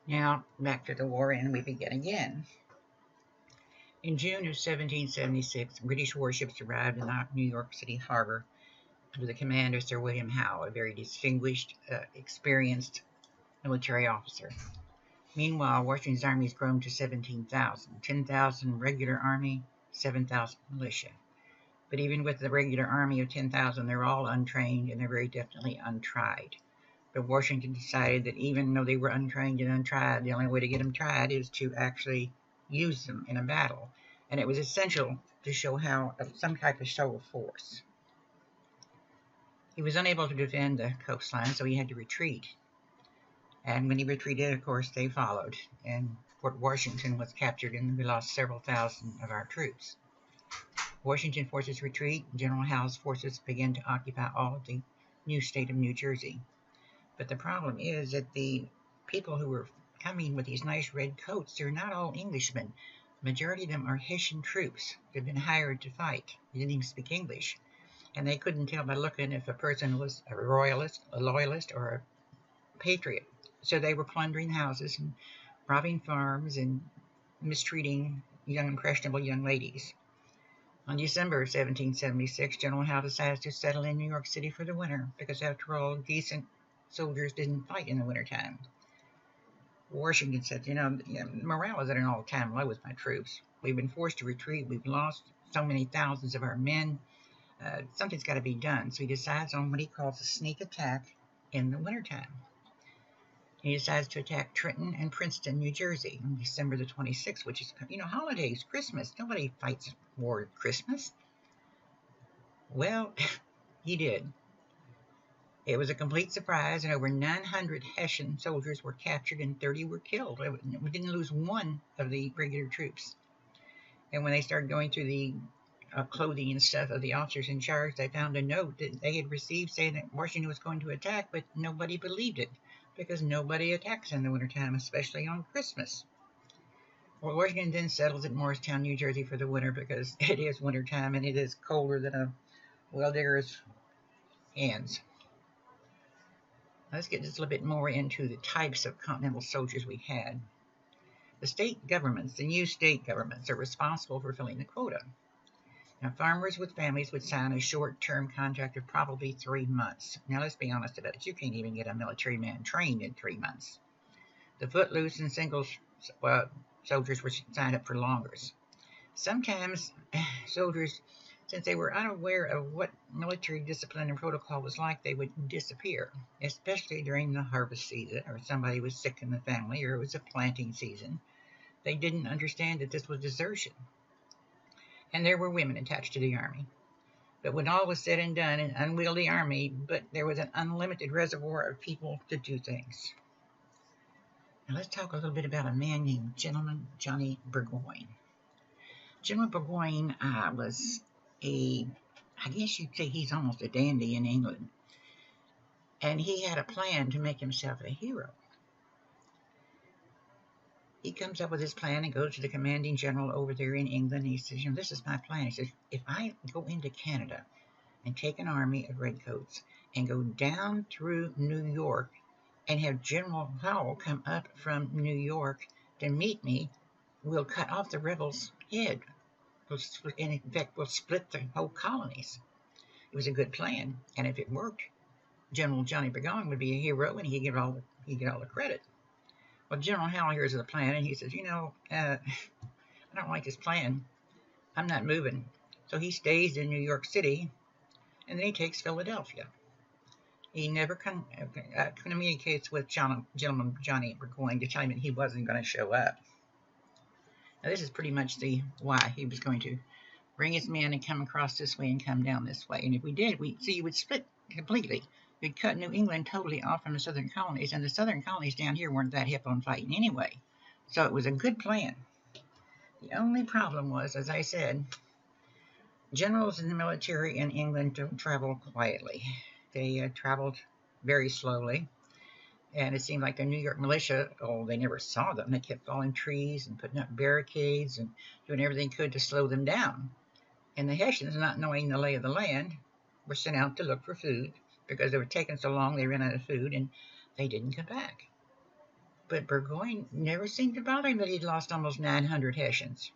Now, back to the war, and we begin again. In June of 1776, British warships arrived in New York City harbor under the command of Sir William Howe, a very distinguished, experienced military officer. Meanwhile, Washington's army has grown to 17,000, 10,000 regular army, 7,000 militia. But even with the regular army of 10,000, they're all untrained and they're very definitely untried. But Washington decided that even though they were untrained and untried, the only way to get them tried is to actually use them in a battle. And it was essential to show how some type of show of force. He was unable to defend the coastline, so he had to retreat. And when he retreated, of course, they followed. And Fort Washington was captured, and we lost several thousand of our troops. Washington forces retreat. General Howe's forces began to occupy all of the new state of New Jersey. But the problem is that the people who were coming with these nice red coats, they're not all Englishmen. The majority of them are Hessian troops. They've been hired to fight. They didn't even speak English. And they couldn't tell by looking if a person was a royalist, a loyalist, or a patriot. So they were plundering houses and robbing farms and mistreating impressionable young ladies. On December 1776, General Howe decides to settle in New York City for the winter because, after all, decent soldiers didn't fight in the wintertime. Washington said, morale is at an all-time low with my troops. We've been forced to retreat. We've lost so many thousands of our men. Something's got to be done. So he decides on what he calls a sneak attack in the wintertime. He decides to attack Trenton and Princeton, New Jersey, on December the 26th, which is, holidays, Christmas. Nobody fights war at Christmas. Well, he did. It was a complete surprise, and over 900 Hessian soldiers were captured and 30 were killed. We didn't lose one of the regular troops. And when they started going through the clothing and stuff of the officers in charge, they found a note that they had received saying that Washington was going to attack, but nobody believed it because nobody attacks in the wintertime, especially on Christmas. Well, Washington then settles at Morristown, New Jersey for the winter because it is wintertime and it is colder than a well digger's hands. Let's get just a little bit more into the types of Continental soldiers we had. The state governments, the new state governments, are responsible for filling the quota. Now, farmers with families would sign a short-term contract of probably 3 months. Now, let's be honest about it. You can't even get a military man trained in 3 months. The footloose and single soldiers were signed up for longer. Sometimes soldiers, since they were unaware of what military discipline and protocol was like, they would disappear, especially during the harvest season, or somebody was sick in the family, or it was a planting season. They didn't understand that this was desertion. And there were women attached to the army. But when all was said and done, an unwieldy army, but there was an unlimited reservoir of people to do things. Now let's talk a little bit about a man named Gentleman Johnny Burgoyne. General Burgoyne was I guess you'd say he's almost a dandy in England. And he had a plan to make himself a hero. He comes up with his plan and goes to the commanding general over there in England. And he says, this is my plan. He says, if I go into Canada and take an army of redcoats and go down through New York and have General Howe come up from New York to meet me, we'll cut off the rebels' head. And in fact, we'll split the whole colonies. It was a good plan, and if it worked, General Johnny Burgoyne would be a hero, and he'd get all the credit. Well, General Howe hears of the plan, and he says, I don't like this plan. I'm not moving. So he stays in New York City, and then he takes Philadelphia. He never communicates with Gentleman Johnny Burgoyne to tell him that he wasn't going to show up. Now, this is pretty much the why he was going to bring his men and come across this way and come down this way. And if we did, you would split completely. You'd cut New England totally off from the southern colonies, and the southern colonies down here weren't that hip on fighting anyway. So it was a good plan. The only problem was, as I said, generals in the military in England don't travel quietly. They traveled very slowly. And it seemed like the New York militia, they never saw them. They kept falling trees and putting up barricades and doing everything they could to slow them down. And the Hessians, not knowing the lay of the land, were sent out to look for food because they were taking so long they ran out of food and they didn't come back. But Burgoyne never seemed to bother him that he'd lost almost 900 Hessians.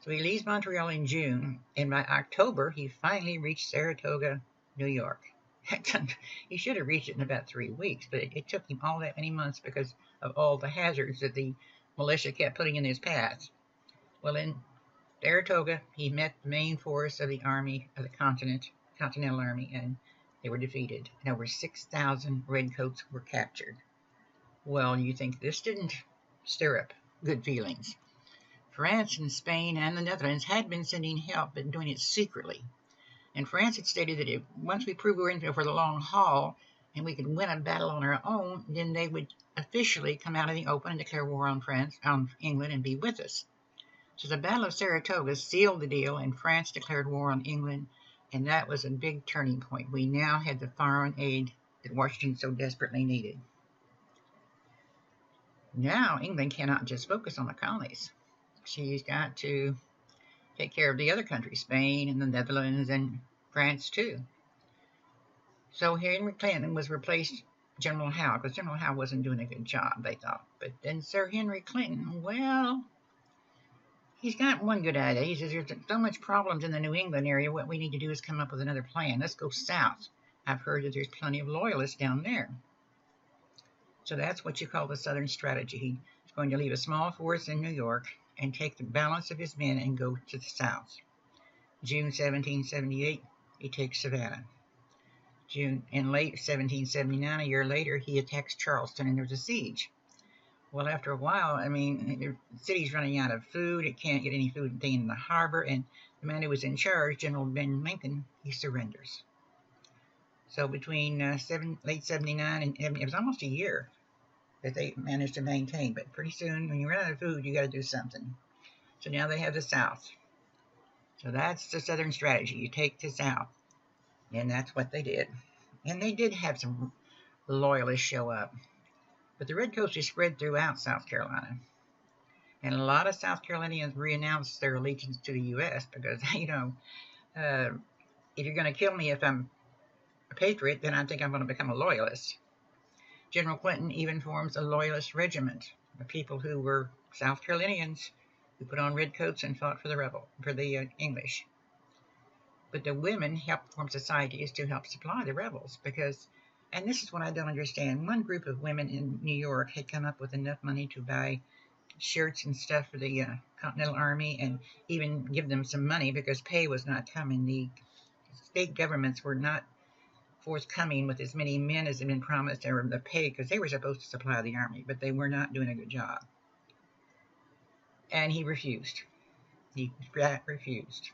So he leaves Montreal in June, and by October, he finally reached Saratoga, New York. He should have reached it in about 3 weeks, but it took him all that many months because of all the hazards that the militia kept putting in his path. Well, in Saratoga, he met the main force of the army of the Continental Army, and they were defeated, and over 6,000 redcoats were captured. Well, you think this didn't stir up good feelings. France and Spain and the Netherlands had been sending help, but doing it secretly. And France had stated that if once we prove we're in for the long haul and we could win a battle on our own, then they would officially come out in the open and declare war on England, and be with us. So the Battle of Saratoga sealed the deal, and France declared war on England, and that was a big turning point. We now had the foreign aid that Washington so desperately needed. Now England cannot just focus on the colonies. She's got to take care of the other countries, Spain and the Netherlands and France too. So Henry Clinton was replaced General Howe, because General Howe wasn't doing a good job, they thought. But then Sir Henry Clinton, well, he's got one good idea. He says, there's so much problems in the New England area, what we need to do is come up with another plan. Let's go south. I've heard that there's plenty of loyalists down there. So that's what you call the Southern strategy. He's going to leave a small force in New York and take the balance of his men and go to the south. June 1778, he takes Savannah. In late 1779, a year later, he attacks Charleston, and there's a siege. Well, after a while, I mean, the city's running out of food. It can't get any food in the harbor, and the man who was in charge, General Ben Lincoln, he surrenders. So between late 79 and it was almost a year that they managed to maintain. But pretty soon, when you run out of food, you got to do something. So now they have the South. So that's the Southern strategy. You take the South. And that's what they did. And they did have some loyalists show up. But the redcoats were spread throughout South Carolina. And a lot of South Carolinians renounced their allegiance to the U.S. because, if you're going to kill me if I'm a patriot, then I think I'm going to become a loyalist. General Clinton even forms a loyalist regiment of people who were South Carolinians who put on redcoats and fought for the English. But the women helped form societies to help supply the rebels because, and this is what I don't understand, one group of women in New York had come up with enough money to buy shirts and stuff for the Continental Army and even give them some money because pay was not coming. The state governments were not forthcoming with as many men as had been promised or the pay because they were supposed to supply the army, but they were not doing a good job. And he refused. He refused.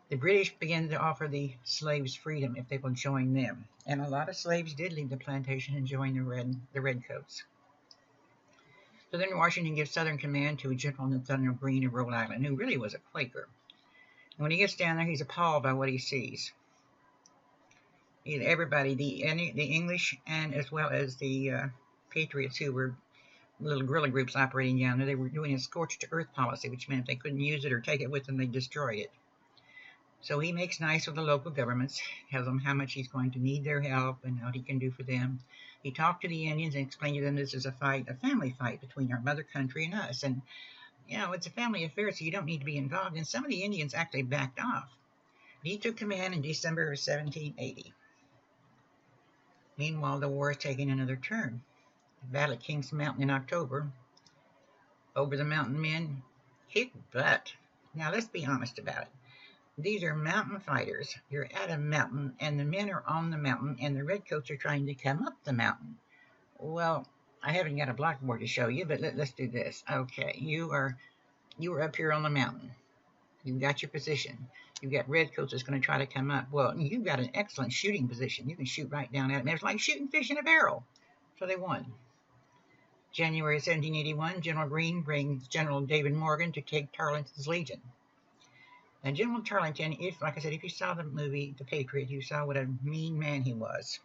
The British began to offer the slaves freedom if they will join them, and a lot of slaves did leave the plantation and join the redcoats. So then Washington gives Southern command to General Nathaniel Greene of Rhode Island, who really was a Quaker. And when he gets down there, he's appalled by what he sees. Everybody, the English and as well as the Patriots, who were little guerrilla groups operating down there, they were doing a scorched earth policy, which meant if they couldn't use it or take it with them, they destroyed it. So he makes nice with the local governments, tells them how much he's going to need their help and what he can do for them. He talked to the Indians and explained to them this is a family fight between our mother country and us. And, it's a family affair, so you don't need to be involved. And some of the Indians actually backed off. He took command in December of 1780. Meanwhile, the war is taking another turn. The battle at King's Mountain in October. Over the mountain men kick butt. Now, let's be honest about it. These are mountain fighters. You're at a mountain, and the men are on the mountain, and the redcoats are trying to come up the mountain. Well, I haven't got a blackboard to show you, but let's do this. Okay, you are up here on the mountain. You've got your position. You've got redcoats that's going to try to come up. Well, you've got an excellent shooting position. You can shoot right down at them. It's like shooting fish in a barrel. So they won. January 1781, General Greene brings General David Morgan to take Tarleton's Legion. And General Tarleton, like I said, if you saw the movie The Patriot, you saw what a mean man he was.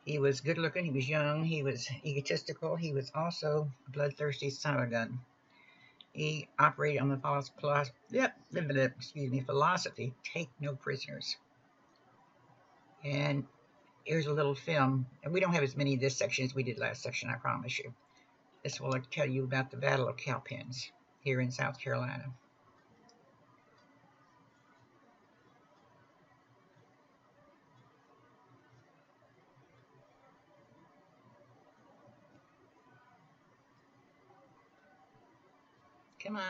He was good looking, he was young, he was egotistical, he was also a bloodthirsty son of a gun. He operated on the philosophy, take no prisoners. And Here's a little film, and we don't have as many of this section as we did last section, I promise you. This will tell you about the Battle of Cowpens here in South Carolina. Come on.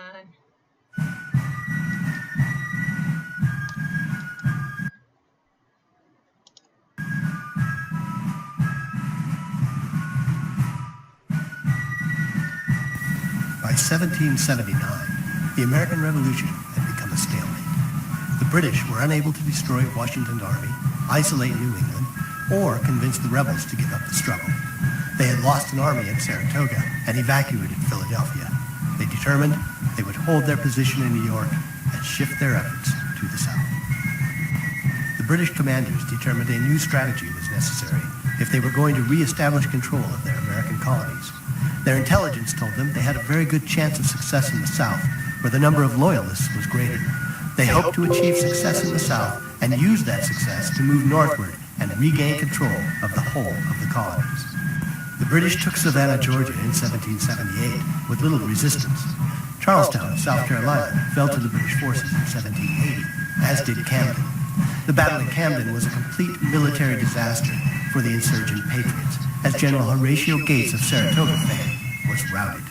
By 1779, the American Revolution had become a stalemate. The British were unable to destroy Washington's army, isolate New England, or convince the rebels to give up the struggle. They had lost an army at Saratoga and evacuated Philadelphia. They determined they would hold their position in New York and shift their efforts to the south. The British commanders determined a new strategy was necessary if they were going to re-establish control of their American colonies. Their intelligence told them they had a very good chance of success in the South, where the number of loyalists was greater. They hoped to achieve success in the South and use that success to move northward and regain control of the whole of the colonies. The British took Savannah, Georgia in 1778 with little resistance. Charlestown, South Carolina, fell to the British forces in 1780, as did Camden. The Battle of Camden was a complete military disaster for the insurgent patriots, as General Horatio Gates of Saratoga fame was routed.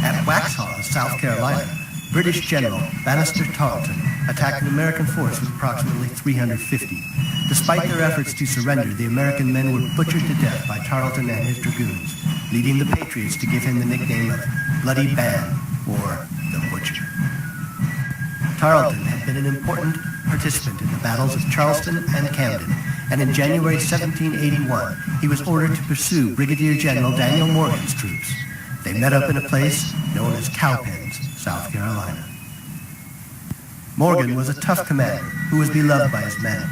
At Waxhaw, South Carolina, British General Banastre Tarleton attacked an American force of approximately 350. Despite their efforts to surrender, the American men were butchered to death by Tarleton and his dragoons, leading the patriots to give him the nickname of Bloody Ban, or the Butcher. Tarleton had been an important participant in the battles of Charleston and Camden, and in January 1781, he was ordered to pursue Brigadier General Daniel Morgan's troops. They met up in a place known as Cowpens, South Carolina. Morgan was a tough commander who was beloved by his men.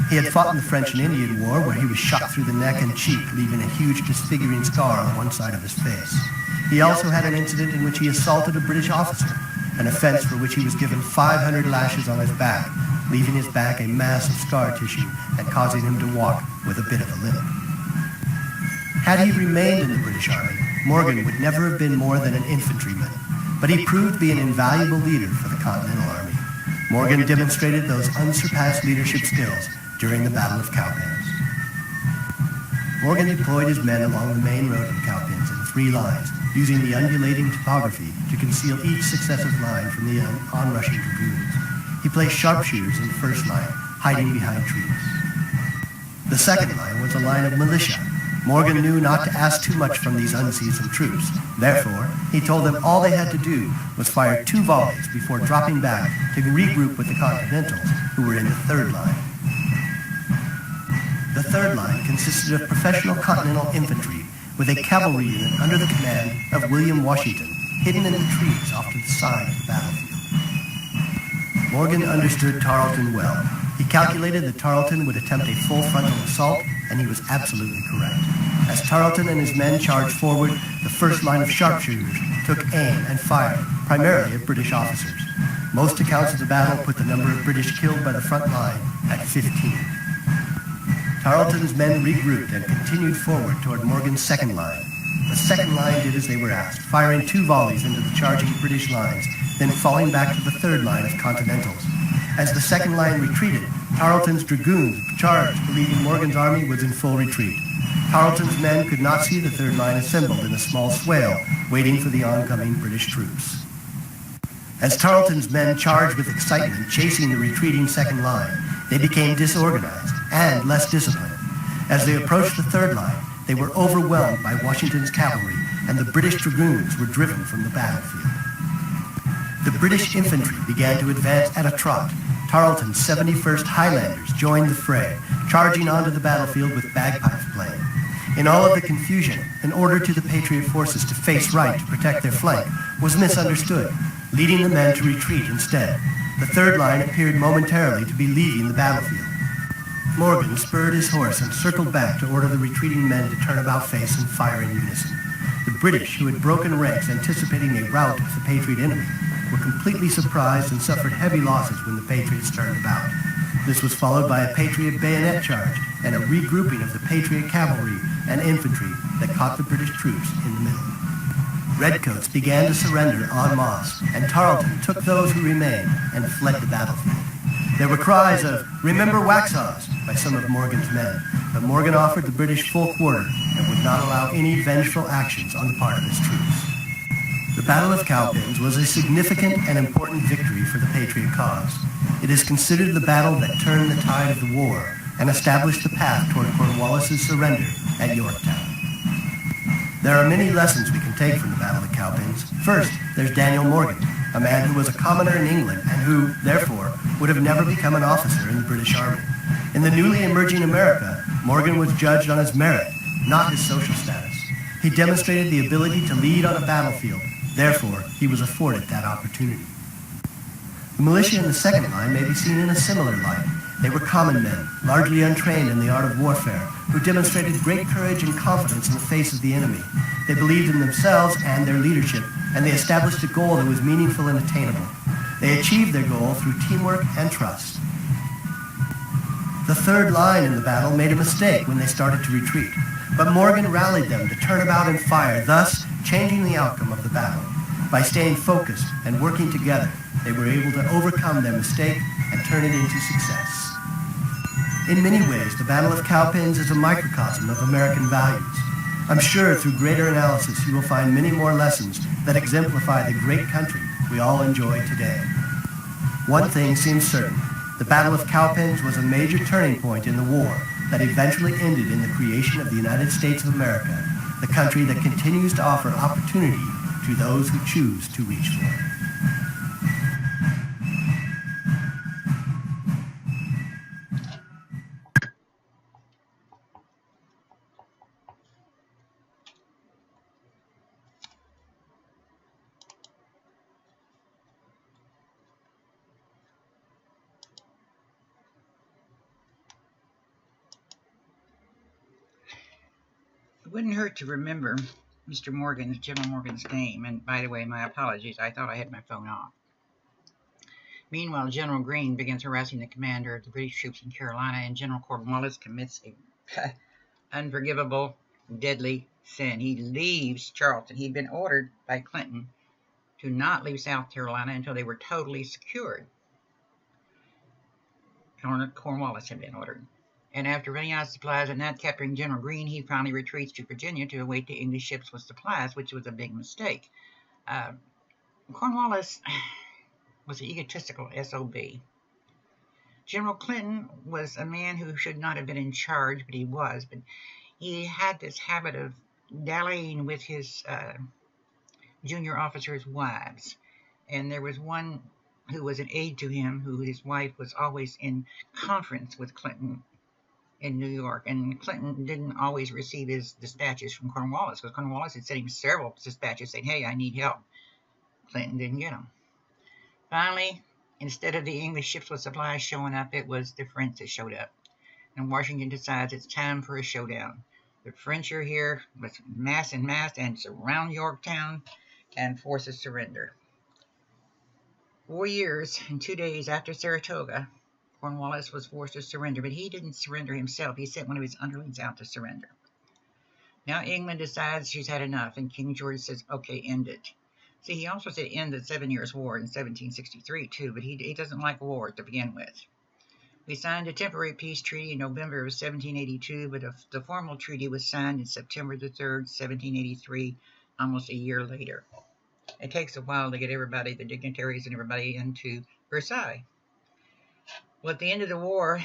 He had fought in the French and Indian War, where he was shot through the neck and cheek, leaving a huge disfiguring scar on one side of his face. He also had an incident in which he assaulted a British officer, an offense for which he was given 500 lashes on his back, leaving his back a mass of scar tissue and causing him to walk with a bit of a limp. Had he remained in the British Army, Morgan would never have been more than an infantryman, but he proved to be an invaluable leader for the Continental Army. Morgan demonstrated those unsurpassed leadership skills during the Battle of Cowpens. Morgan deployed his men along the main road in Cowpens in 3 lines, using the undulating topography to conceal each successive line from the onrushing dragoons. He placed sharpshooters in the first line, hiding behind trees. The second line was a line of militia. Morgan knew not to ask too much from these unseasoned troops. Therefore, he told them all they had to do was fire 2 volleys before dropping back to regroup with the Continentals, who were in the third line. The third line consisted of professional Continental infantry with a cavalry unit under the command of William Washington, hidden in the trees off to the side of the battlefield. Morgan understood Tarleton well. He calculated that Tarleton would attempt a full frontal assault, and he was absolutely correct. As Tarleton and his men charged forward, the first line of sharpshooters took aim and fired, primarily at British officers. Most accounts of the battle put the number of British killed by the front line at 15. Tarleton's men regrouped and continued forward toward Morgan's second line. The second line did as they were asked, firing 2 volleys into the charging British lines, then falling back to the third line of Continentals. As the second line retreated, Tarleton's dragoons charged, believing Morgan's army was in full retreat. Tarleton's men could not see the third line assembled in a small swale, waiting for the oncoming British troops. As Tarleton's men charged with excitement, chasing the retreating second line, they became disorganized and less disciplined. As they approached the third line, they were overwhelmed by Washington's cavalry, and the British dragoons were driven from the battlefield. The British infantry began to advance at a trot. Tarleton's 71st Highlanders joined the fray, charging onto the battlefield with bagpipes playing. In all of the confusion, an order to the Patriot forces to face right to protect their flank was misunderstood, leading the men to retreat instead. The third line appeared momentarily to be leaving the battlefield. Morgan spurred his horse and circled back to order the retreating men to turn about face and fire in unison. The British, who had broken ranks anticipating a rout of the Patriot enemy, were completely surprised and suffered heavy losses when the Patriots turned about. This was followed by a Patriot bayonet charge and a regrouping of the Patriot cavalry and infantry that caught the British troops in the middle. Redcoats began to surrender en masse, and Tarleton took those who remained and fled the battlefield. There were cries of, "Remember Waxhaws," by some of Morgan's men, but Morgan offered the British full quarter and would not allow any vengeful actions on the part of his troops. The Battle of Cowpens was a significant and important victory for the Patriot cause. It is considered the battle that turned the tide of the war and established the path toward Cornwallis's surrender at Yorktown. There are many lessons we can take from the Battle of Cowpens. First, there's Daniel Morgan, a man who was a commoner in England and who, therefore, would have never become an officer in the British Army. In the newly emerging America, Morgan was judged on his merit, not his social status. He demonstrated the ability to lead on a battlefield. Therefore, he was afforded that opportunity. The militia in the second line may be seen in a similar light. They were common men, largely untrained in the art of warfare, who demonstrated great courage and confidence in the face of the enemy. They believed in themselves and their leadership, and they established a goal that was meaningful and attainable. They achieved their goal through teamwork and trust. The third line in the battle made a mistake when they started to retreat, but Morgan rallied them to turn about and fire, thus changing the outcome of the battle. By staying focused and working together, they were able to overcome their mistake and turn it into success. In many ways, the Battle of Cowpens is a microcosm of American values. I'm sure through greater analysis you will find many more lessons that exemplify the great country we all enjoy today. One thing seems certain. The Battle of Cowpens was a major turning point in the war that eventually ended in the creation of the United States of America, the country that continues to offer opportunity to those who choose to reach for it. It wouldn't hurt to remember General Morgan's name, and by the way, my apologies, I thought I had my phone off. Meanwhile, General Greene begins harassing the commander of the British troops in Carolina, and General Cornwallis commits a unforgivable, deadly sin. He leaves Charleston. He'd been ordered by Clinton to not leave South Carolina until they were totally secured. Cornwallis had been ordered. And after running out of supplies and not capturing General Greene, he finally retreats to Virginia to await the English ships with supplies, which was a big mistake. Cornwallis was an egotistical SOB. General Clinton was a man who should not have been in charge, but he was. But he had this habit of dallying with his junior officers' wives. And there was one who was an aide to him, who his wife was always in conference with Clinton in New York, and Clinton didn't always receive his dispatches from Cornwallis, because Cornwallis had sent him several dispatches saying, "Hey, I need help." Clinton didn't get them. Finally, instead of the English ships with supplies showing up, it was the French that showed up, and Washington decides it's time for a showdown. The French are here with mass and surround Yorktown and force a surrender. 4 years and 2 days after Saratoga, Cornwallis was forced to surrender, but he didn't surrender himself. He sent one of his underlings out to surrender. Now England decides she's had enough, and King George says, okay, end it. See, he also said end the 7 Years' War in 1763, too, but he doesn't like war to begin with. We signed a temporary peace treaty in November of 1782, but the formal treaty was signed in September the 3rd, 1783, almost a year later. It takes a while to get everybody, the dignitaries and everybody, into Versailles. Well, at the end of the war,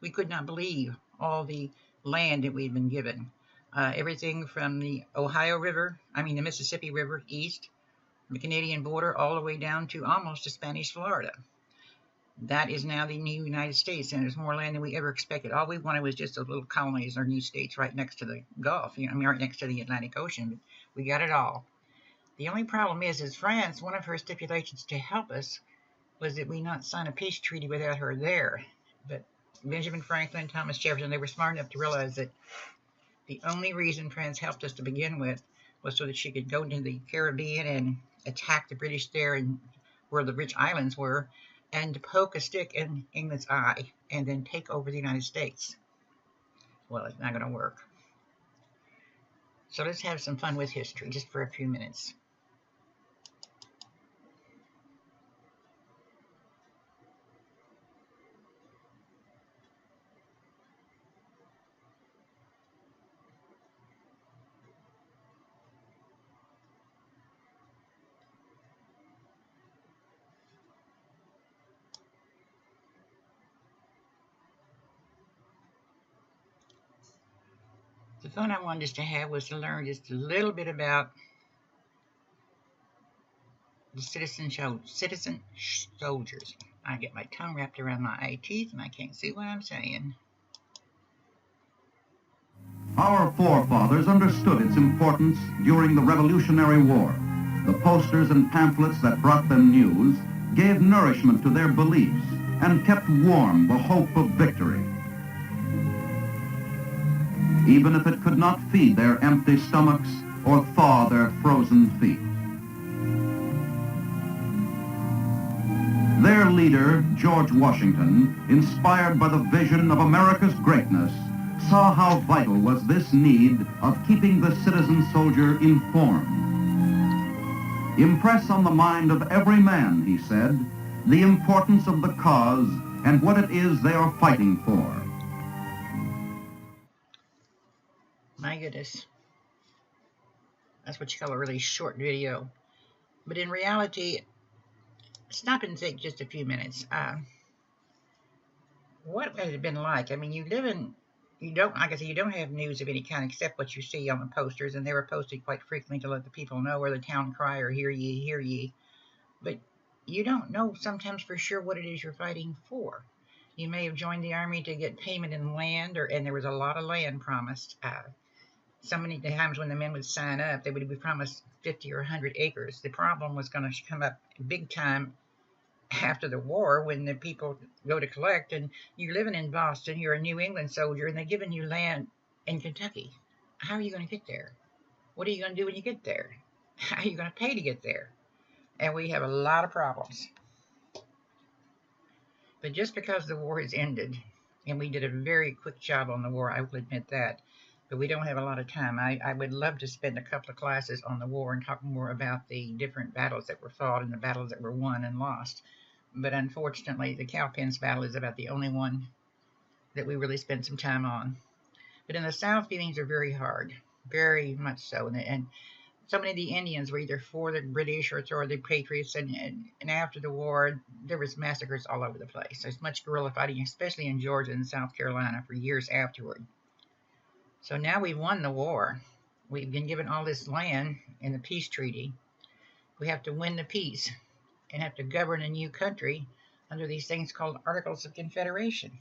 we could not believe all the land that we'd been given. Everything from the the Mississippi River east, the Canadian border, all the way down to almost to Spanish Florida. That is now the new United States, and there's more land than we ever expected. All we wanted was just those little colonies or new states right next to the Gulf, right next to the Atlantic Ocean. But we got it all. The only problem is France, one of her stipulations to help us was that we not sign a peace treaty without her there. But Benjamin Franklin, Thomas Jefferson, they were smart enough to realize that the only reason France helped us to begin with was so that she could go into the Caribbean and attack the British there and where the rich islands were, and to poke a stick in England's eye and then take over the United States. Well, it's not going to work. So let's have some fun with history just for a few minutes. The fun I wanted us to have was to learn just a little bit about the citizen soldiers. I get my tongue wrapped around my eye teeth and I can't see what I'm saying. Our forefathers understood its importance during the Revolutionary War. The posters and pamphlets that brought them news gave nourishment to their beliefs and kept warm the hope of victory. Even if it could not feed their empty stomachs or thaw their frozen feet. Their leader, George Washington, inspired by the vision of America's greatness, saw how vital was this need of keeping the citizen soldier informed. Impress on the mind of every man, he said, the importance of the cause and what it is they are fighting for. My goodness. That's what you call a really short video. But in reality, stop and take just a few minutes. What has it been like? I mean, you don't, like I said, you don't have news of any kind except what you see on the posters, and they were posted quite frequently to let the people know, or the town cry, or hear ye, hear ye. But you don't know sometimes for sure what it is you're fighting for. You may have joined the army to get payment in land, and there was a lot of land promised. So many times when the men would sign up, they would be promised 50 or 100 acres. The problem was going to come up big time after the war when the people go to collect, and you're living in Boston, you're a New England soldier, and they're giving you land in Kentucky. How are you going to get there? What are you going to do when you get there? How are you going to pay to get there? And we have a lot of problems. But just because the war has ended, and we did a very quick job on the war, I will admit that, but we don't have a lot of time. I would love to spend a couple of classes on the war and talk more about the different battles that were fought and the battles that were won and lost. But unfortunately, the Cowpens battle is about the only one that we really spend some time on. But in the South, feelings are very hard, very much so. And so many of the Indians were either for the British or for the Patriots. And after the war, there was massacres all over the place. There's much guerrilla fighting, especially in Georgia and South Carolina, for years afterward. So now we've won the war. We've been given all this land in the peace treaty. We have to win the peace and have to govern a new country under these things called Articles of Confederation.